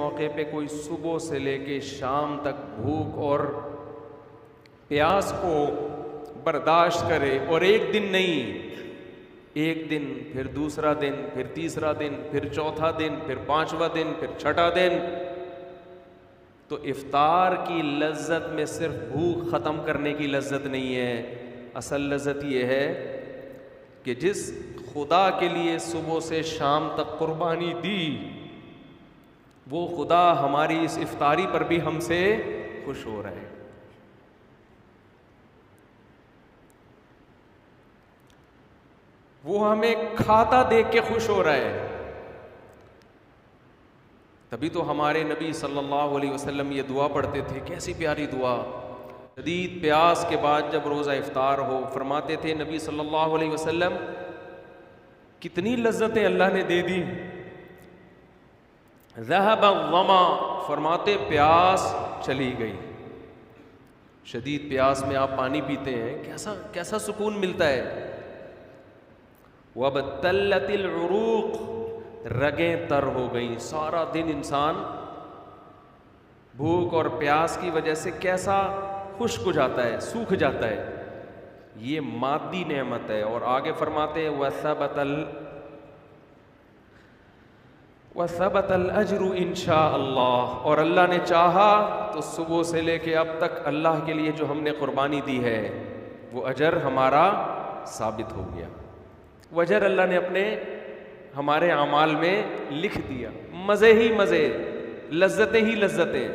मौके पे कोई सुबह से लेके शाम तक भूख और प्यास को बर्दाश्त करे, और एक दिन नहीं, एक दिन, फिर दूसरा दिन, फिर तीसरा दिन, फिर चौथा दिन, फिर पांचवा दिन, फिर छठा दिन, तो इफ्तार की लज्जत में सिर्फ भूख ख़त्म करने की लज्जत नहीं है। असल लज्जत यह है कि जिस खुदा के लिए सुबह से शाम तक कुर्बानी दी, वो खुदा हमारी इस इफ्तारी पर भी हमसे खुश हो रहा है। वो हमें खाता देख के खुश हो रहा है। तभी तो हमारे नबी सल्लल्लाहु अलैहि वसल्लम ये दुआ पढ़ते थे, कैसी प्यारी दुआ। शदीद प्यास के बाद जब रोज़ा इफ्तार हो, फरमाते थे नबी सल्लल्लाहु अलैहि वसल्लम, कितनी लज्जतें अल्लाह ने दे दी। ज़हब ज़मा, फरमाते प्यास चली गई। शदीद प्यास में आप पानी पीते हैं, कैसा कैसा सुकून मिलता है। वबतल्लतिल उरूक़, रगें तर हो गई। सारा दिन इंसान भूख और प्यास की वजह से कैसा खुश्क हो जाता है, सूख जाता है। ये मादी नेमत है। और आगे फरमाते हैं वसबतल अजरु इंशा अल्लाह, और अल्लाह ने चाहा तो सुबह से लेके अब तक अल्लाह के लिए जो हमने कुर्बानी दी है वो अजर हमारा साबित हो गया। वो अजर अल्लाह ने अपने हमारे अमाल में लिख दिया। मज़े ही मज़े, लज्जतें ही लज्जतें।